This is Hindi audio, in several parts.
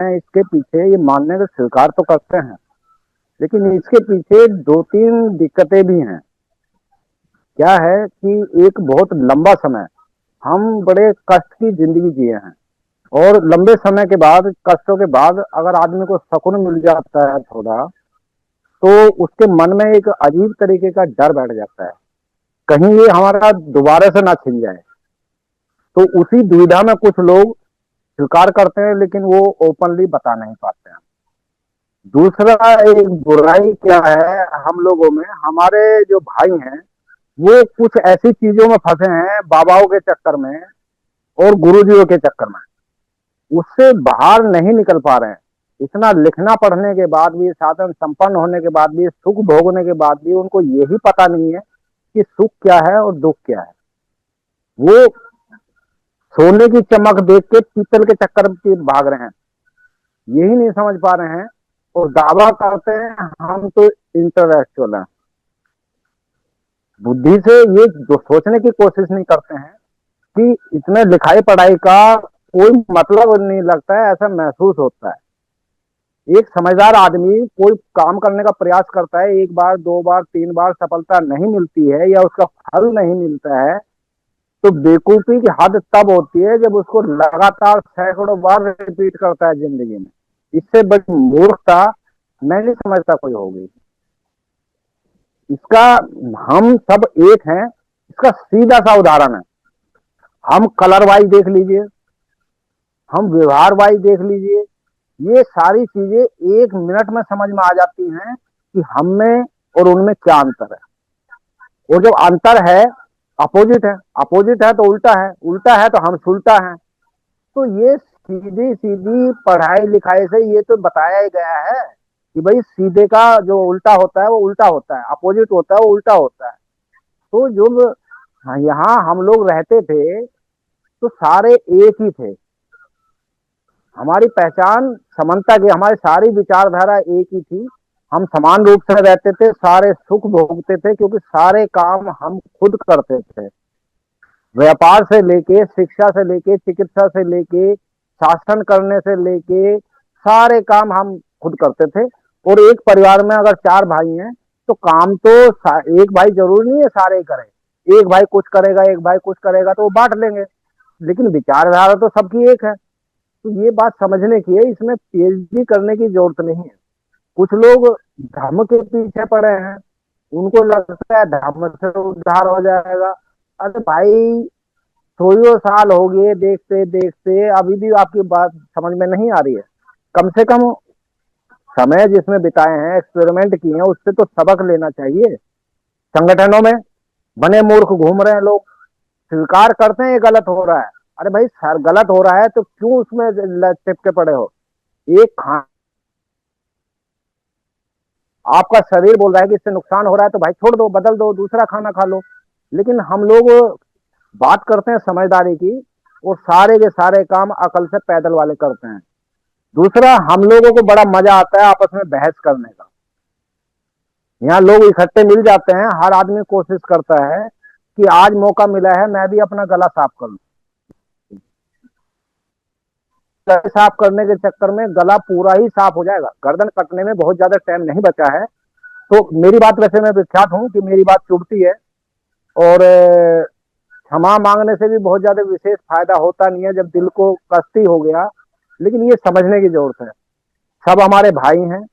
इसके पीछे ये मानने को स्वीकार तो करते हैं, लेकिन इसके पीछे दो तीन दिक्कतें भी हैं। क्या है कि एक बहुत लंबा समय हम बड़े कष्ट की जिंदगी जिए हैं, और लंबे समय के बाद, कष्टों के बाद, अगर आदमी को सुकून मिल जाता है थोड़ा, तो उसके मन में एक अजीब तरीके का डर बैठ जाता है, कहीं ये हमारा दोबारा से ना छिन जाए। तो उसी दुविधा में कुछ लोग स्वीकार करते हैं, लेकिन वो ओपनली बता नहीं पाते हैं। दूसरा, एक बुराई क्या है हम लोगों में, हमारे जो भाई हैं वो कुछ ऐसी चीजों में फंसे हैं, बाबाओं के चक्कर में और गुरुजियों के चक्कर में, उससे बाहर नहीं निकल पा रहे हैं। इतना लिखना पढ़ने के बाद भी, साधन संपन्न होने के बाद भी, सुख भोगने के बाद भी उनको यही पता नहीं है कि सुख क्या है और दुख क्या है। वो सोने की चमक देख के पीतल के चक्कर में भाग रहे हैं, यही नहीं समझ पा रहे हैं, और दावा करते हैं हम तो इंटेलेक्चुअल हैं। बुद्धि से ये जो सोचने की कोशिश नहीं करते हैं कि इसमें लिखाई पढ़ाई का कोई मतलब नहीं लगता है, ऐसा महसूस होता है। एक समझदार आदमी कोई काम करने का प्रयास करता है, एक बार, दो बार, तीन बार सफलता नहीं मिलती है या उसका फल नहीं मिलता है, तो बेवकूफी की हद तब होती है जब उसको लगातार सैकड़ों बार रिपीट करता है जिंदगी में। इससे बड़ी मूर्खता मैं नहीं समझता कोई होगी। इसका, हम सब एक हैं, इसका सीधा सा उदाहरण है। हम कलर वाइज देख लीजिए, हम व्यवहार वाइज देख लीजिए, ये सारी चीजें एक मिनट में समझ में आ जाती हैं कि हम में और उनमें क्या अंतर है। और जो अंतर है, अपोजिट है, अपोजिट है तो उल्टा है, उल्टा है तो हम सुलटा है। तो ये सीधी सीधी पढ़ाई लिखाई से ये तो बताया ही गया है कि भाई सीधे का जो उल्टा होता है वो उल्टा होता है, अपोजिट होता है वो उल्टा होता है। तो जो यहाँ हम लोग रहते थे तो सारे एक ही थे, हमारी पहचान समानता की, हमारी सारी विचारधारा एक ही थी। हम समान रूप से रहते थे, सारे सुख भोगते थे, क्योंकि सारे काम हम खुद करते थे। व्यापार से लेके, शिक्षा से लेके, चिकित्सा से लेके, शासन करने से लेके, सारे काम हम खुद करते थे। और एक परिवार में अगर चार भाई हैं तो काम तो एक भाई जरूरी नहीं है सारे करे, एक भाई कुछ करेगा, एक भाई कुछ करेगा, तो वो बांट लेंगे, लेकिन विचारधारा तो सबकी एक है। तो ये बात समझने की है, इसमें पीएचडी करने की जरूरत नहीं है। कुछ लोग धर्म के पीछे पड़े हैं, उनको लगता है धर्म से उद्धार हो जाएगा। अरे भाई, सौ साल हो गए देखते देखते, अभी भी आपकी बात समझ में नहीं आ रही है। कम से कम समय जिसमें बिताए हैं, एक्सपेरिमेंट किए हैं, उससे तो सबक लेना चाहिए। संगठनों में बने मूर्ख घूम रहे हैं लोग, स्वीकार करते हैं ये गलत हो रहा है। अरे भाई सर, गलत हो रहा है तो क्यों उसमें चिपके पड़े हो? एक खा आपका शरीर बोल रहा है कि इससे नुकसान हो रहा है, तो भाई छोड़ दो, बदल दो, दूसरा खाना खा लो। लेकिन हम लोग बात करते हैं समझदारी की, और सारे के सारे काम अकल से पैदल वाले करते हैं। दूसरा, हम लोगों को बड़ा मजा आता है आपस में बहस करने का। यहाँ लोग इकट्ठे मिल जाते हैं, हर आदमी कोशिश करता है कि आज मौका मिला है मैं भी अपना गला साफ कर लूं। गला साफ करने के चक्कर में गला पूरा ही साफ हो जाएगा, गर्दन कटने में बहुत ज्यादा टाइम नहीं बचा है। तो मेरी बात, वैसे मैं विख्यात हूं कि मेरी बात चुभती है, और क्षमा मांगने से भी बहुत ज्यादा विशेष फायदा होता नहीं है जब दिल को कष्ट हो गया। लेकिन ये समझने की जरूरत है, सब हमारे भाई हैं,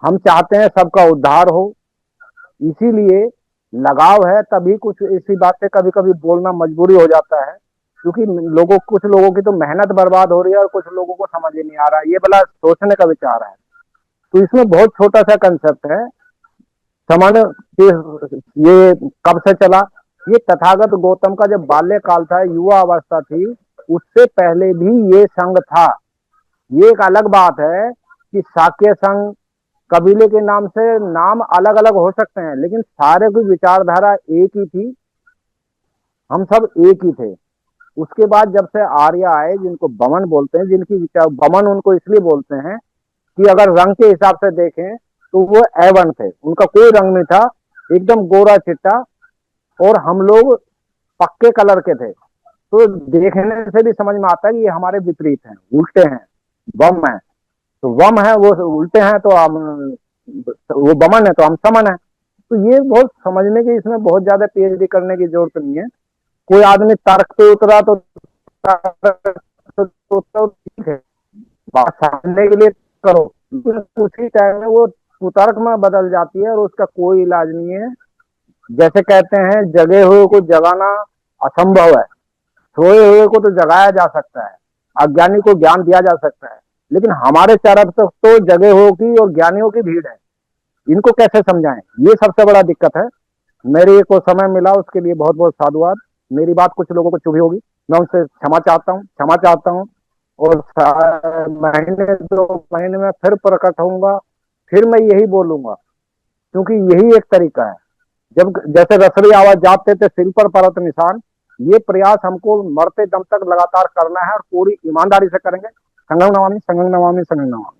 हम चाहते हैं सबका उद्धार हो, इसीलिए लगाव है। तभी कुछ इसी बात से कभी कभी बोलना मजबूरी हो जाता है, क्योंकि कुछ लोगों की तो मेहनत बर्बाद हो रही है और कुछ लोगों को समझ ही नहीं आ रहा है, ये भला सोचने का विचार है। तो इसमें बहुत छोटा सा कंसेप्ट है, समझ। ये कब से चला? ये तथागत गौतम का जब बाल्यकाल था, युवा अवस्था थी, उससे पहले भी ये संघ था। ये एक अलग बात है कि शाक्य संघ, कबीले के नाम से नाम अलग अलग हो सकते हैं, लेकिन सारे की विचारधारा एक ही थी, हम सब एक ही थे। उसके बाद जब से आर्य आए, जिनको बमन बोलते हैं, जिनकी विचार, बमन उनको इसलिए बोलते हैं कि अगर रंग के हिसाब से देखें तो वो एवन थे, उनका कोई रंग नहीं था, एकदम गोरा चिट्टा, और हम लोग पक्के कलर के थे। तो देखने से भी समझ में आता है कि ये हमारे विपरीत हैं, उल्टे हैं, बम हैं। तो वम है वो उल्टे हैं तो हम, वो बमन है तो हम समन है। तो ये बहुत समझने की, इसमें बहुत ज्यादा पीएचडी करने की जरूरत नहीं है। कोई आदमी तर्क पे उतरा तो तो ठीक है, बात समझने के लिए करो, लेकिन उसी टाइम में वो कुतर्क में बदल जाती है और उसका कोई इलाज नहीं है। जैसे कहते हैं जगे हुए को जगाना असंभव है, सोए हुए को तो जगाया जा सकता है, अज्ञानी को ज्ञान दिया जा सकता है, लेकिन हमारे चारों तरफ तो जगे हुए की और ज्ञानियों की भीड़ है, इनको कैसे समझाएं, ये सबसे बड़ा दिक्कत है। मेरे को समय मिला उसके लिए बहुत बहुत साधुवाद। मेरी बात कुछ लोगों को चुभी होगी, मैं उनसे क्षमा चाहता हूँ, क्षमा चाहता हूँ। और महीने 2 महीने में फिर प्रकट होऊंगा, फिर मैं यही बोलूंगा, क्योंकि यही एक तरीका है। जब जैसे रसरी आवाज जाते थे सिर पर परत निशान, ये प्रयास हमको मरते दम तक लगातार करना है और पूरी ईमानदारी से करेंगे। संगम नमामि, संगम नमामि, संगम नमामि।